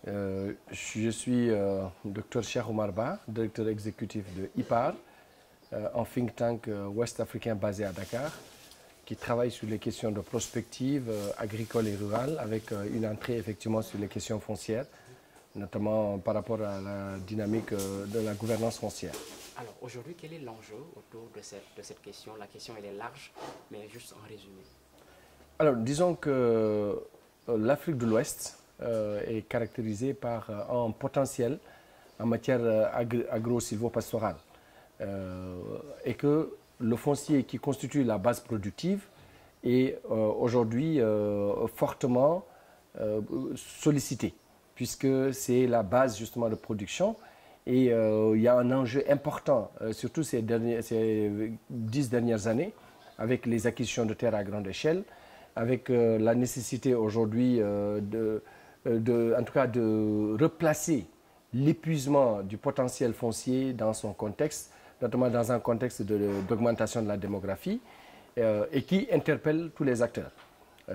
Je suis Dr Cheikh Oumar Ba, directeur exécutif de IPAR, un think tank ouest-africain basé à Dakar, qui travaille sur les questions de prospective agricole et rurale, avec une entrée effectivement sur les questions foncières, notamment par rapport à la dynamique de la gouvernance foncière. Alors aujourd'hui, quel est l'enjeu autour de cette question? La question elle est large, mais juste en résumé. Alors disons que l'Afrique de l'Ouest est caractérisée par un potentiel en matière agro-silvopastorale et que le foncier qui constitue la base productive est aujourd'hui fortement sollicité, puisque c'est la base justement de production. Et il y a un enjeu important, surtout ces 10 dernières années, avec les acquisitions de terres à grande échelle, avec la nécessité aujourd'hui en tout cas de replacer l'épuisement du potentiel foncier dans son contexte, notamment dans un contexte d'augmentation de la démographie, et qui interpelle tous les acteurs.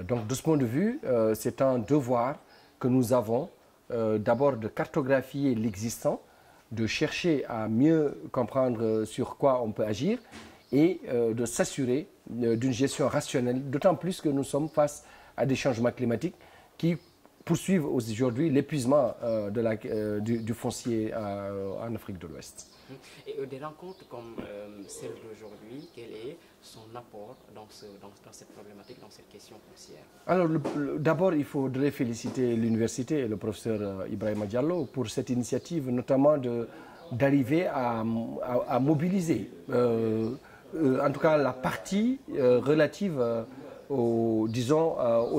Donc de ce point de vue, c'est un devoir que nous avons d'abord de cartographier l'existant, de chercher à mieux comprendre sur quoi on peut agir et de s'assurer d'une gestion rationnelle, d'autant plus que nous sommes face à des changements climatiques qui poursuivent aujourd'hui l'épuisement du foncier en Afrique de l'Ouest. Et des rencontres comme celle d'aujourd'hui, quel est son apport dans cette problématique, dans cette question foncière? Alors d'abord, il faudrait féliciter l'université et le professeur Ibrahima Diallo pour cette initiative, notamment d'arriver à mobiliser en tout cas la partie relative au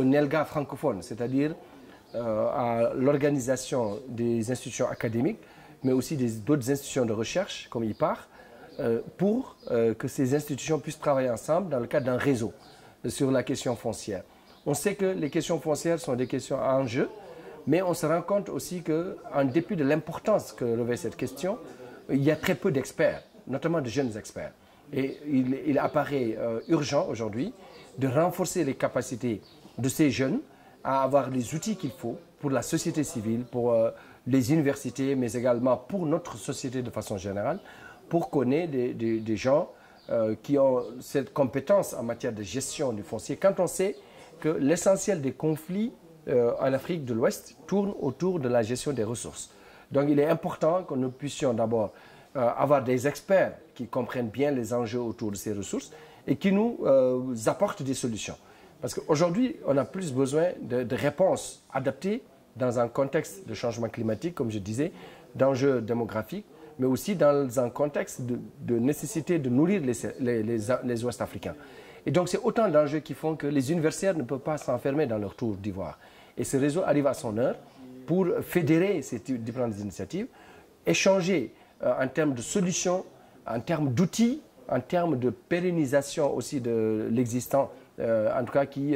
NELGA francophone, c'est-à-dire à l'organisation des institutions académiques, mais aussi d'autres institutions de recherche comme IPAR, pour que ces institutions puissent travailler ensemble dans le cadre d'un réseau sur la question foncière. On sait que les questions foncières sont des questions à enjeu, mais on se rend compte aussi qu'en dépit de l'importance que revêt cette question, il y a très peu d'experts, notamment de jeunes experts. Et il apparaît urgent aujourd'hui de renforcer les capacités de ces jeunes à avoir les outils qu'il faut pour la société civile, pour les universités, mais également pour notre société de façon générale, pour qu'on ait des gens qui ont cette compétence en matière de gestion du foncier, quand on sait que l'essentiel des conflits en Afrique de l'Ouest tourne autour de la gestion des ressources. Donc il est important que nous puissions d'abord avoir des experts qui comprennent bien les enjeux autour de ces ressources et qui nous apportent des solutions. Parce qu'aujourd'hui, on a plus besoin de réponses adaptées dans un contexte de changement climatique, comme je disais, d'enjeux démographiques, mais aussi dans un contexte de nécessité de nourrir les Ouest-Africains. Et donc, c'est autant d'enjeux qui font que les universitaires ne peuvent pas s'enfermer dans leur tour d'ivoire. Et ce réseau arrive à son heure pour fédérer ces différentes initiatives, échanger en termes de solutions, en termes d'outils, en termes de pérennisation aussi de l'existant, en tout cas qui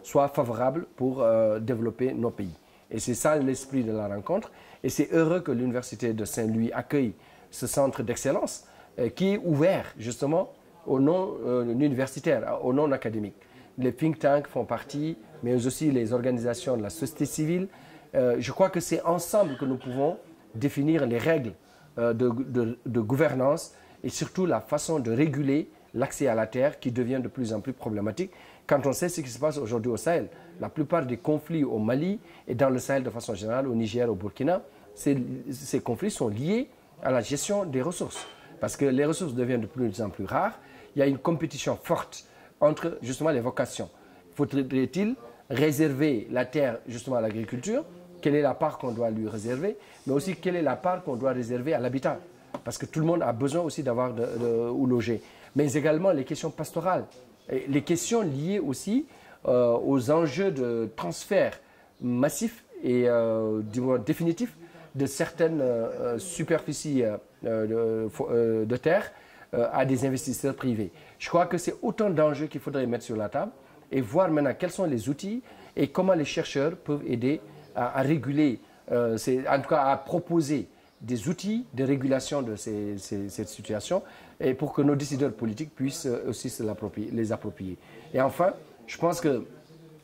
soit favorable pour développer nos pays. Et c'est ça l'esprit de la rencontre. Et c'est heureux que l'Université de Saint-Louis accueille ce centre d'excellence qui est ouvert justement aux non-universitaires, aux non-académiques. Les think tanks font partie, mais aussi les organisations de la société civile. Je crois que c'est ensemble que nous pouvons définir les règles de gouvernance et surtout la façon de réguler l'accès à la terre qui devient de plus en plus problématique quand on sait ce qui se passe aujourd'hui au Sahel. La plupart des conflits au Mali et dans le Sahel de façon générale, au Niger, au Burkina, ces conflits sont liés à la gestion des ressources. Parce que les ressources deviennent de plus en plus rares. Il y a une compétition forte entre justement les vocations. Faudrait-il réserver la terre justement à l'agriculture? Quelle est la part qu'on doit lui réserver? Mais aussi quelle est la part qu'on doit réserver à l'habitat? Parce que tout le monde a besoin aussi d'avoir où loger. Mais également les questions pastorales. Et les questions liées aussi aux enjeux de transfert massif et du moins définitif de certaines superficies de terre à des investisseurs privés. Je crois que c'est autant d'enjeux qu'il faudrait mettre sur la table et voir maintenant quels sont les outils et comment les chercheurs peuvent aider à réguler, en tout cas à proposer des outils de régulation de cette situation et pour que nos décideurs politiques puissent aussi les approprier. Et enfin, je pense que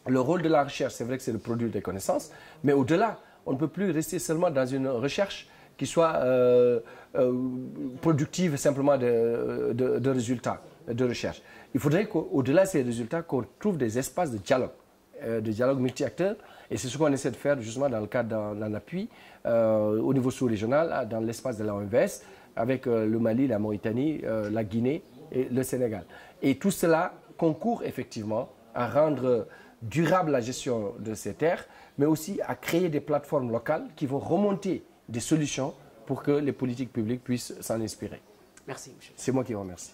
le rôle de la recherche, c'est vrai que c'est le produit des connaissances, mais au-delà, on ne peut plus rester seulement dans une recherche qui soit productive simplement de résultats de recherche. Il faudrait qu'au-delà de ces résultats, qu'on trouve des espaces de dialogue multi-acteurs. Et c'est ce qu'on essaie de faire justement dans le cadre d'un appui au niveau sous-régional, dans l'espace de l'OMVS, avec le Mali, la Mauritanie, la Guinée et le Sénégal. Et tout cela concourt effectivement à rendre durable la gestion de ces terres, mais aussi à créer des plateformes locales qui vont remonter des solutions pour que les politiques publiques puissent s'en inspirer. Merci, monsieur. C'est moi qui vous remercie.